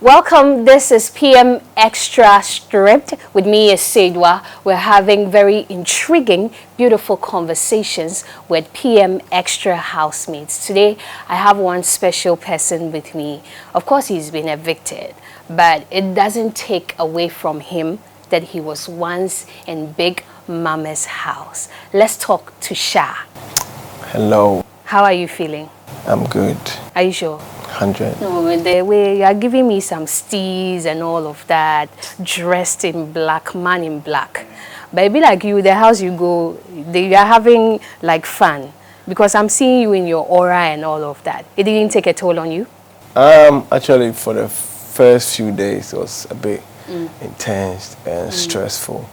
Welcome, this is Pmxtra Stripped. With me is Asiedua. We're having very intriguing, beautiful conversations with Pmxtra housemates. Today, I have one special person with me. Of course, he's been evicted, but it doesn't take away from him that he was once in Big Mama's house. Let's talk to Sha. Hello. How are you feeling? I'm good. Are you sure? 100. No, the way you are giving me some steez and all of that, dressed in black, man in black. But it be like you, the house you go, you are having like fun. Because I'm seeing you in your aura and all of that. It didn't take a toll on you? Actually, for the first few days, it was a bit intense and stressful.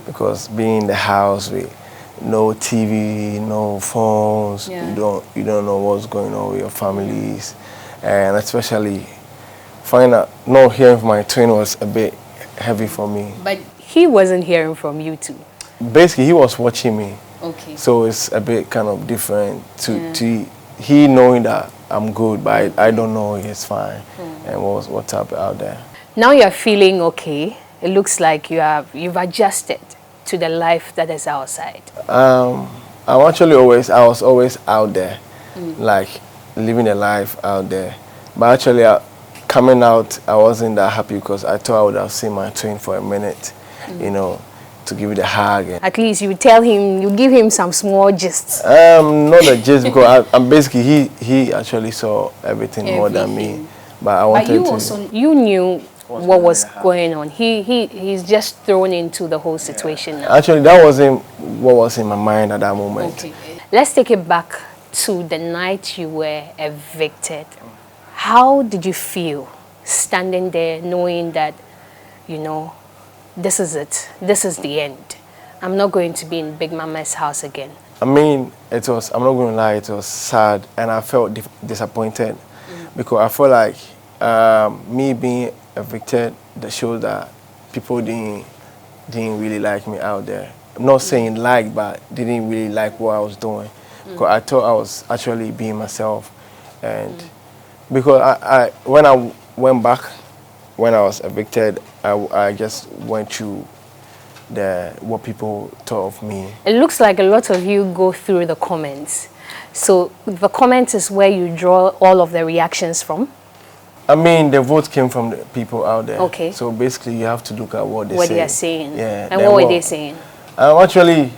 Because being in the house with no TV, no phones, you don't know what's going on with your families. And especially not hearing from my twin was a bit heavy for me. But he wasn't hearing from you too. Basically, he was watching me. Okay. So it's a bit kind of different to he knowing that I'm good, but I don't know he's fine and what's up out there. Now you're feeling okay. It looks like you've adjusted to the life that is outside. I was always out there, like living a life out there. But actually, coming out, I wasn't that happy because I thought I would have seen my twin for a minute, to give it a hug. At least you tell him, you give him some small gists. Not a gist because I'm basically he actually saw everything more than me. But I wanted to. You knew what was going on. He's just thrown into the whole situation now. Actually, that wasn't what was in my mind at that moment. Okay. Let's take it back to the night you were evicted. How did you feel standing there knowing that, this is it, this is the end? I'm not going to be in Big Mama's house again. I mean, I'm not going to lie, it was sad and I felt disappointed because I felt like me being evicted, that showed that people didn't really like me out there. I'm not saying like, but they didn't really like what I was doing. Because I thought I was actually being myself. And because when I went back, when I was evicted, I just went through what people thought of me. It looks like a lot of you go through the comments. So the comments is where you draw all of the reactions from? I mean, the vote came from the people out there. Okay. So basically, you have to look at what they are saying. Yeah. And what were they saying? Actually,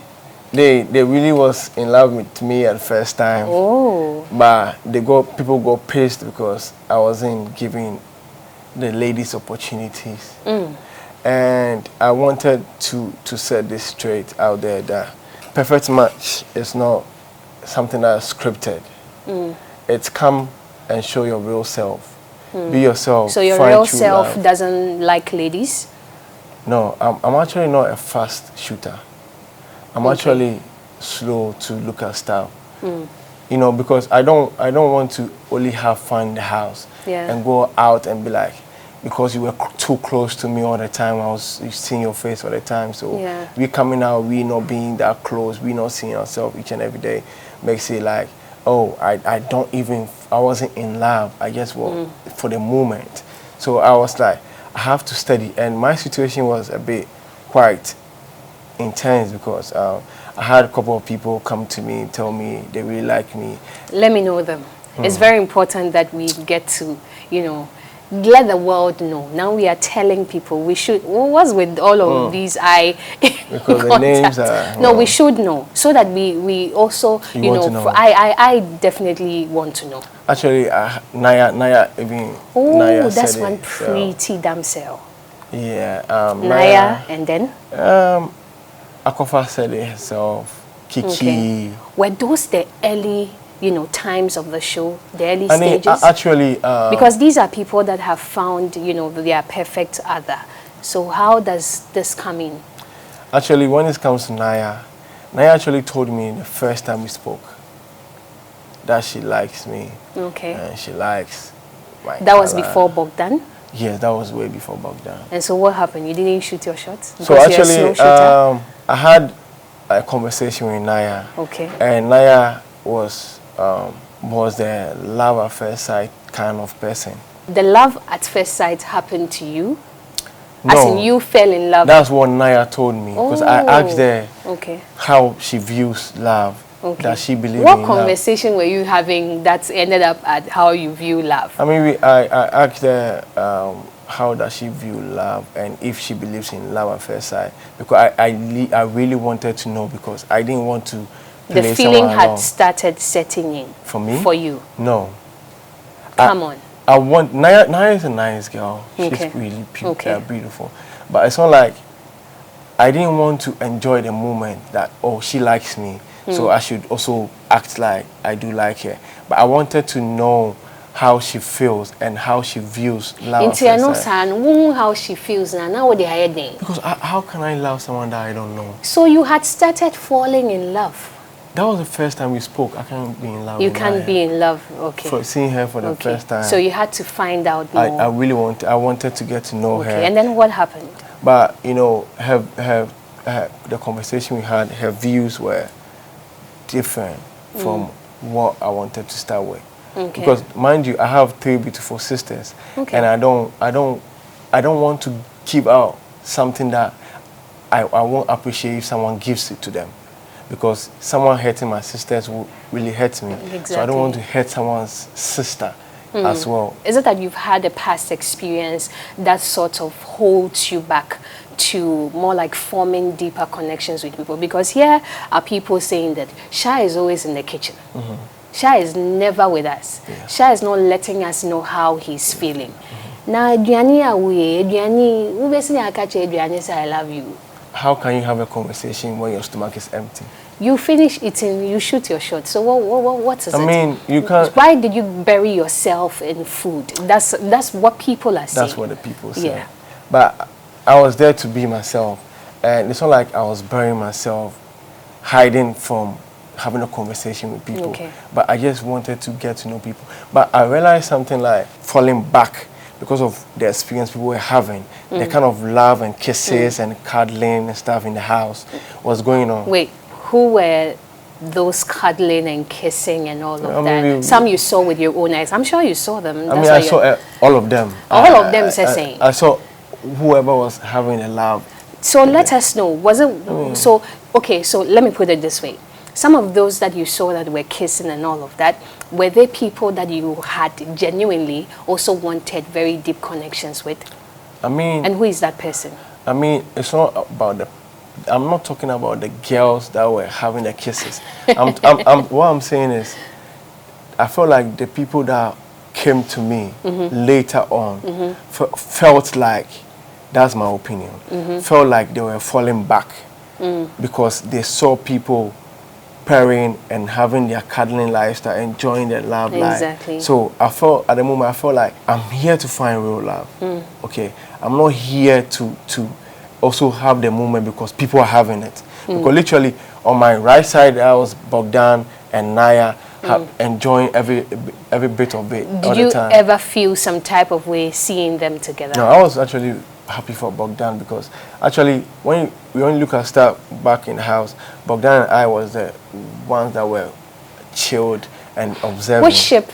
they really was in love with me at first time. Oh. But people got pissed because I wasn't giving the ladies opportunities. And I wanted to set this straight out there that perfect match is not something that's scripted. It's come and show your real self. Be yourself. So your real self doesn't like ladies? No, I'm actually not a fast shooter. I'm actually slow to look at stuff. Because I don't want to only have fun in the house and go out and be like, because you were too close to me all the time, I was seeing your face all the time. So we coming out, we not being that close, we not seeing ourselves each and every day, makes it like, oh, I wasn't in love. I just was for the moment. So I was like, I have to study. And my situation was a bit quite intense because I had a couple of people come to me and tell me they really like me. Let me know them. It's very important that we get to, let the world know. Now we are telling people we should. What's with all of these because the names are. No, we should know so that we also I definitely want to know. Actually, Naya even. Oh, Naya that's said one it, pretty damsel. Yeah. Naya and then. Akofa said it herself. Kiki. Okay. Were those the early? Times of the show, the early stages? Actually... because these are people that have found, their perfect other. So how does this come in? Actually, when it comes to Naya actually told me the first time we spoke that she likes me. Okay. And she likes my That was before Bogdan? Yes, that was way before Bogdan. And so what happened? You didn't shoot your shots? So actually, I had a conversation with Naya. Okay. And Naya was the love at first sight kind of person. the love at first sight happened to you? No. As in you fell in love? That's what Naya told me. Because I asked her how she views love. Okay. That she believes in What love. conversation were you having that ended up at how you view love? I mean, I asked her how does she view love and if she believes in love at first sight. Because I really wanted to know, because I didn't want to play the feeling someone had along. started setting in. For me? For you? No. Come on. I want Naya is a nice girl. She's really beautiful. But it's not like I didn't want to enjoy the moment that, oh, she likes me, so I should also act like I do like her. But I wanted to know how she feels and how she views love. How she feels now what they are doing. Because how can I love someone that I don't know? So you had started falling in love. That was the first time we spoke. I can't be in love. You can't be in love, okay. For seeing her for the first time. So you had to find out more. I wanted to get to know her. And then what happened? But you know, the conversation we had, her views were different from what I wanted to start with. Okay. Because mind you, I have 3 beautiful sisters, and I don't want to give out something that I won't appreciate if someone gives it to them. Because someone hurting my sisters will really hurt me. Exactly. So I don't want to hurt someone's sister as well. Is it that you've had a past experience that sort of holds you back to more like forming deeper connections with people? Because here are people saying that Sha is always in the kitchen. Sha is never with us. Yeah. Sha is not letting us know how he's feeling. Now, say I love you. How can you have a conversation when your stomach is empty? You finish eating, you shoot your shot. So what is it? I mean, you can't. Why did you bury yourself in food? That's what people are saying. That's what the people say. Yeah. But I was there to be myself, and it's not like I was burying myself, hiding from having a conversation with people. Okay. But I just wanted to get to know people. But I realized something like falling back. Because of the experience people were having, the kind of love and kisses and cuddling and stuff in the house was going on. Wait, who were those cuddling and kissing and all of that? Some you saw with your own eyes. I'm sure you saw them. I saw all of them. All of them, saying. I saw whoever was having a love. So let us know. Was it so? Okay, so let me put it this way. Some of those that you saw that were kissing and all of that, were they people that you had genuinely also wanted very deep connections with? I mean... And who is that person? I mean, it's not about the... I'm not talking about the girls that were having the kisses. What I'm saying is, I felt like the people that came to me later on felt like, that's my opinion, felt like they were falling back because they saw people pairing and having their cuddling lifestyle, enjoying their love life. So I felt, at the moment, I felt like I'm here to find real love. Okay, I'm not here to also have the moment because people are having it. Because literally on my right side, I was Bogdan and Naya enjoying every bit of it. Did you ever feel some type of way seeing them together? No, I was actually happy for Bogdan because actually when we only look at stuff back in the house, Bogdan and I was the ones that were chilled and observing. Which ship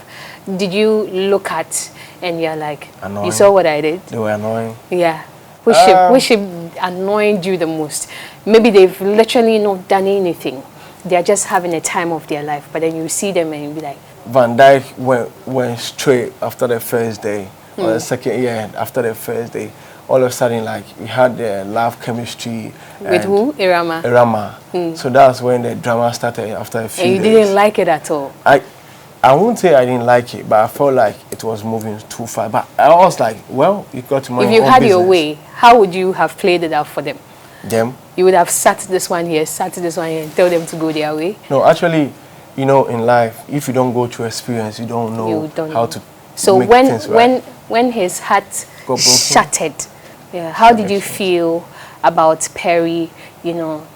did you look at and you're like, annoying. You saw what I did? They were annoying. Yeah. Which ship annoyed you the most? Maybe they've literally not done anything. They're just having a time of their life, but then you see them and you be like... Van Dyke went straight after the first day, or the second year after the first day. All of a sudden, like, we had the love chemistry. With who? Irama? Irama. So that's when the drama started after a few days. And you didn't like it at all? I won't say I didn't like it, but I felt like it was moving too far. But I was like, well, you got to mind your own business. If you had your way, how would you have played it out for them? Them? You would have sat this one here, and tell them to go their way? No, actually, you know, in life, if you don't go through experience, you don't know how to make things right. When his heart shattered, how did you feel about Perry, you know,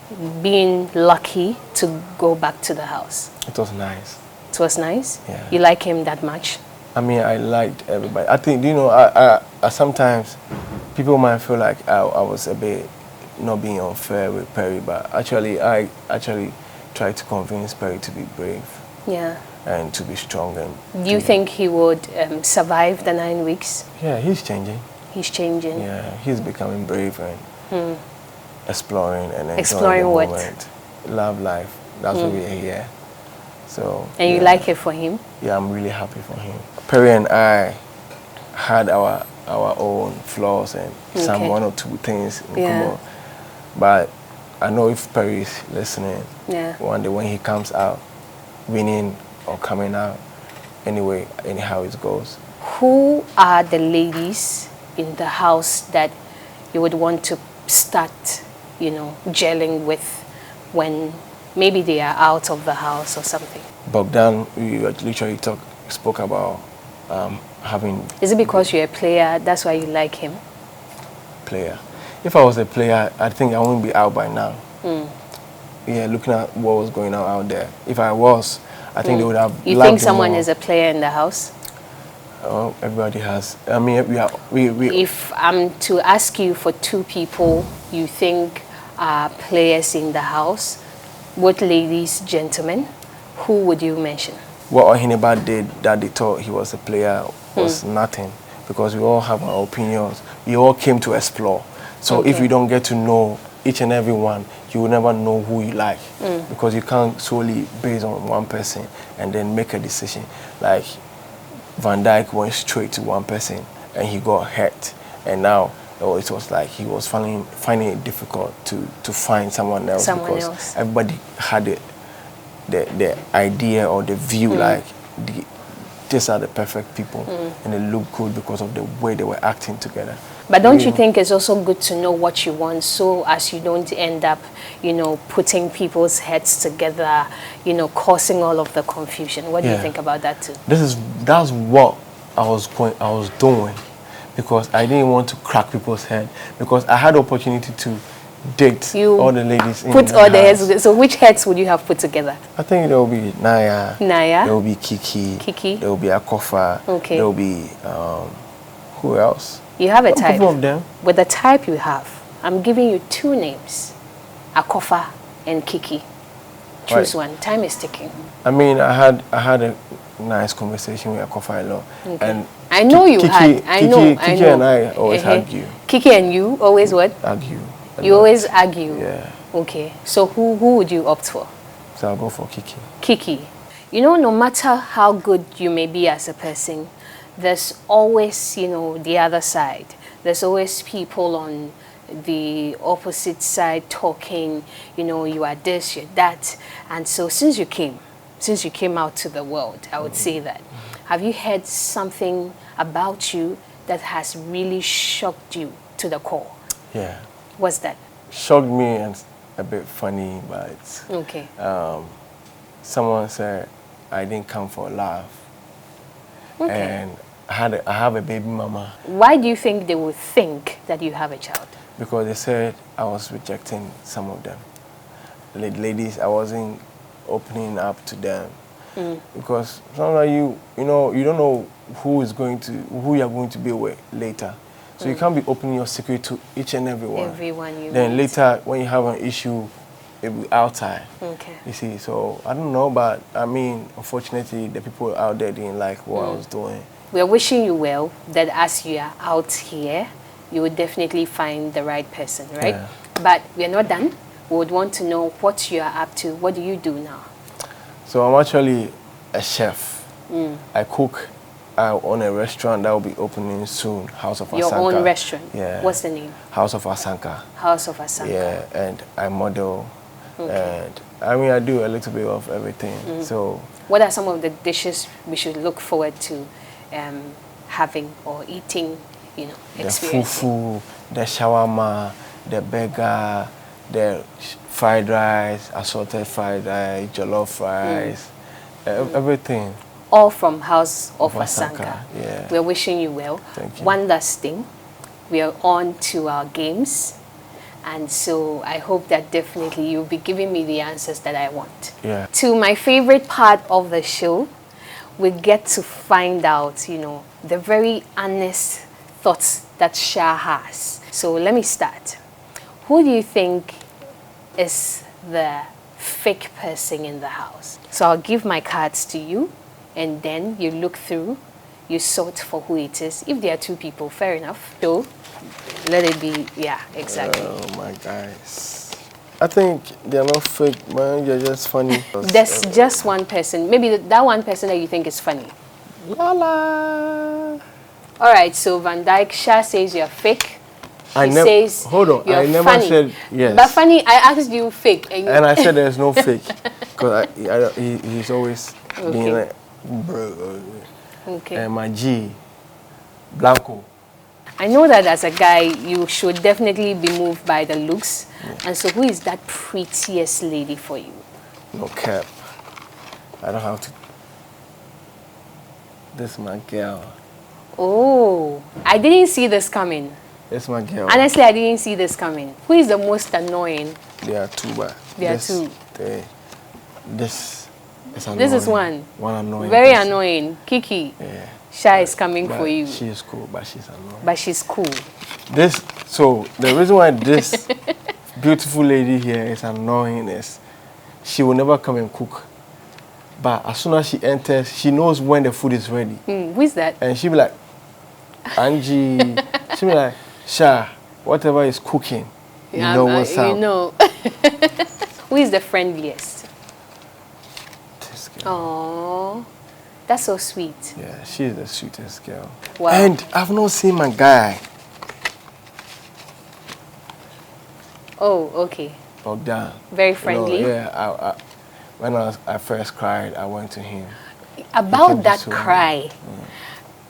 being lucky to go back to the house? It was nice. It was nice? Yeah. You like him that much? I mean, I liked everybody. I think, you know, I sometimes people might feel like I was a bit not being unfair with Perry, but actually, I tried to convince Perry to be brave. Yeah. and to be strong. And do you think he would survive the 9 weeks? Yeah, he's changing. He's changing. Yeah, he's becoming brave and exploring and Exploring enjoying the what? moment. Love life. That's what we're here. So. And you like it for him? Yeah, I'm really happy for him. Perry and I had our own flaws and some one or two things in common. But I know if Perry is listening, one day when he comes out, winning or coming out, anyway, anyhow it goes. Who are the ladies in the house that you would want to start, you know, gelling with when maybe they are out of the house or something? Bogdan, we literally spoke about having... Is it because you're a player, that's why you like him? Player. If I was a player, I think I wouldn't be out by now. Yeah, looking at what was going on out there. If I was, I think they would have... You think someone is a player in the house? Oh, everybody has. I mean, If I'm to ask you for two people you think are players in the house, both ladies, gentlemen, who would you mention? What Ohineba did that they thought he was a player was nothing, because we all have our opinions. We all came to explore. So if you don't get to know each and every one, you will never know who you like, because you can't solely base on one person and then make a decision. Like Van Dijk went straight to one person and he got hurt, and now it was like he was finding it difficult to find someone else, because everybody had the idea or the view like these are the perfect people and they look good because of the way they were acting together. But don't you think it's also good to know what you want, so as you don't end up, you know, putting people's heads together, you know, causing all of the confusion? What do you think about that too? That's what I was doing, because I didn't want to crack people's head, because I had the opportunity to date all the ladies in put all the house. heads. So which heads would you have put together? I think there will be Naya. There will be Kiki. There will be Akofa. Okay. There will be who else? You have a type. A couple of them. With the type you have, I'm giving you two names, Akofa and Kiki. Choose one. Time is ticking. I mean, I had a nice conversation with Akofa a lot, and I know you had. I know. Kiki and I always argue. Kiki and you always what? Argue. You always argue. Yeah. Okay. So who would you opt for? So I'll go for Kiki. Kiki. You know, no matter how good you may be as a person, there's always, you know, the other side. There's always people on the opposite side talking, you know, you are this, you're that. And so since you came out to the world, I would say that, have you heard something about you that has really shocked you to the core? Yeah. What's that? Shocked me and a bit funny, but okay. Someone said I didn't come for love. Okay. And I have a baby mama. Why do you think they would think that you have a child? Because they said I was rejecting some of them. The ladies, I wasn't opening up to them. Because sometimes you know, you don't know who you are going to be with later. So you can't be opening your secret to each and everyone. Everyone you Then meet. later, when you have an issue, it will be outside. Okay. You see, so I don't know, but I mean, unfortunately, the people out there didn't like what I was doing. We are wishing you well, that as you are out here, you would definitely find the right person, right? Yeah. But we are not done. We would want to know what you are up to. What do you do now? So I'm actually a chef. I cook on a restaurant that will be opening soon, House of Asanka. Your own restaurant? Yeah. What's the name? House of Asanka. House of Asanka. Yeah, and I model. Okay. And I mean, I do a little bit of everything. So. What are some of the dishes we should look forward to having or eating, you know, experiencing? The fufu, the shawarma, the burger, the fried rice, assorted fried rice, jollof rice, everything. All from House of Asanka. Yeah. We're wishing you well. Thank you. One last thing. We are on to our games. And so I hope that definitely you'll be giving me the answers that I want. Yeah. To my favorite part of the show, we get to find out, you know, the very honest thoughts that Sha has. So let me start. Who do you think is the fake person in the house. So I'll give my cards to you, and then you look through, you sort for who it is. If there are two people, fair enough. So let it be, yeah, exactly. Oh my guys. I think they're not fake, man. You're just funny. There's just one person. Maybe that one person that you think is funny. Lala. All right, so Van Dyke, Sha says you're fake. He says hold on, you're I never funny. said yes. But funny, I asked you fake. And I said there's no fake. Because he's always being like, bro. Okay. And my G, Blanco. I know that as a guy, you should definitely be moved by the looks. And so who is that prettiest lady for you? No cap. I don't have to. This is my girl. Oh, I didn't see this coming. That's my girl. Honestly, I didn't see this coming. Who is the most annoying? There are two, but There are two. This is annoying. This is one. One annoying. Very person. annoying. Kiki. Yeah. Sha is coming But for you. She is cool, but she's annoying. But she's cool. So the reason why this beautiful lady here is annoying is she will never come and cook. But as soon as she enters, she knows when the food is ready. Who is that? And she'll be like, Angie, she'll be like, Sha, whatever is cooking, you know what's up. You know. Who is the friendliest? This girl. Oh, that's so sweet. Yeah, she's the sweetest girl. Wow. And I've not seen my guy. Oh, okay. Bogdan. Very friendly. You know, yeah, when I first cried, I went to him. About that so cry.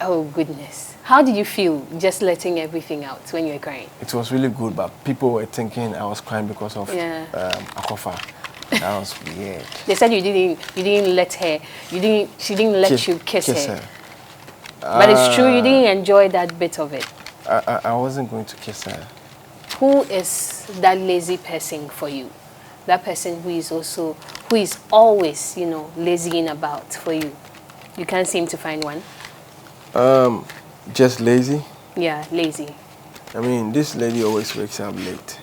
Oh, goodness. How did you feel just letting everything out when you were crying? It was really good, but people were thinking I was crying because of Akofa. That was weird. They said you didn't let her, she didn't let you kiss her. But it's true, you didn't enjoy that bit of it. I wasn't going to kiss her. Who is that lazy person for you? That person who is always, lazying about for you. You can't seem to find one? Just lazy? Yeah, lazy. I mean, this lady always wakes up late.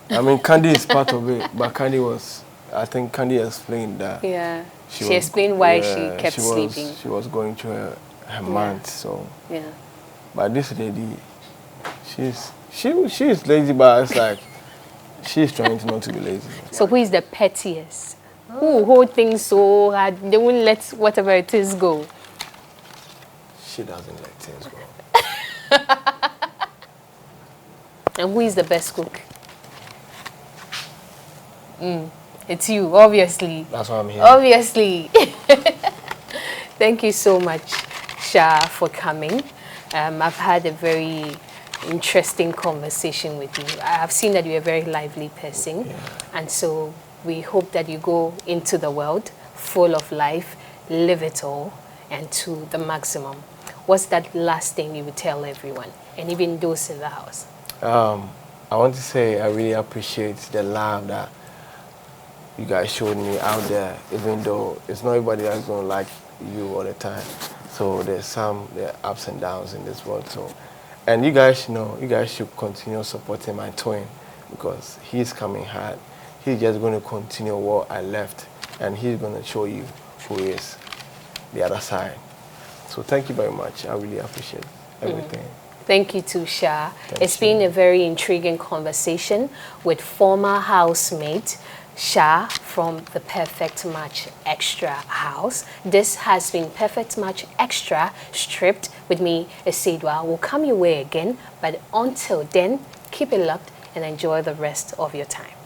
I mean, Candy is part of it, but I think Candy explained that. Yeah, she explained why she kept sleeping. She was going through her month, so. Yeah. But this lady, she's lazy, but it's like, she's trying not to be lazy. So who is the pettiest? Who hold things so hard, they won't let whatever it is go? She doesn't let things go. And who is the best cook? It's you, obviously. That's why I'm here. Obviously. Thank you so much, Sha, for coming. I've had a very interesting conversation with you. I have seen that you're a very lively person. Yeah. And so we hope that you go into the world full of life, live it all, and to the maximum. What's that last thing you would tell everyone, and even those in the house? I want to say I really appreciate the love that you guys showed me out there, even though it's not everybody that's going to like you all the time. So there are ups and downs in this world. So, and you guys should continue supporting my twin, because he's coming hard. He's just going to continue what I left, and he's going to show you who is the other side. So thank you very much. I really appreciate everything. Thank you too, Sha. It's been a very intriguing conversation with former housemate Sha from the Perfect Match Extra House. This has been Perfect Match Extra Stripped with me, Asiedua. We'll come your way again, but until then, keep it locked and enjoy the rest of your time.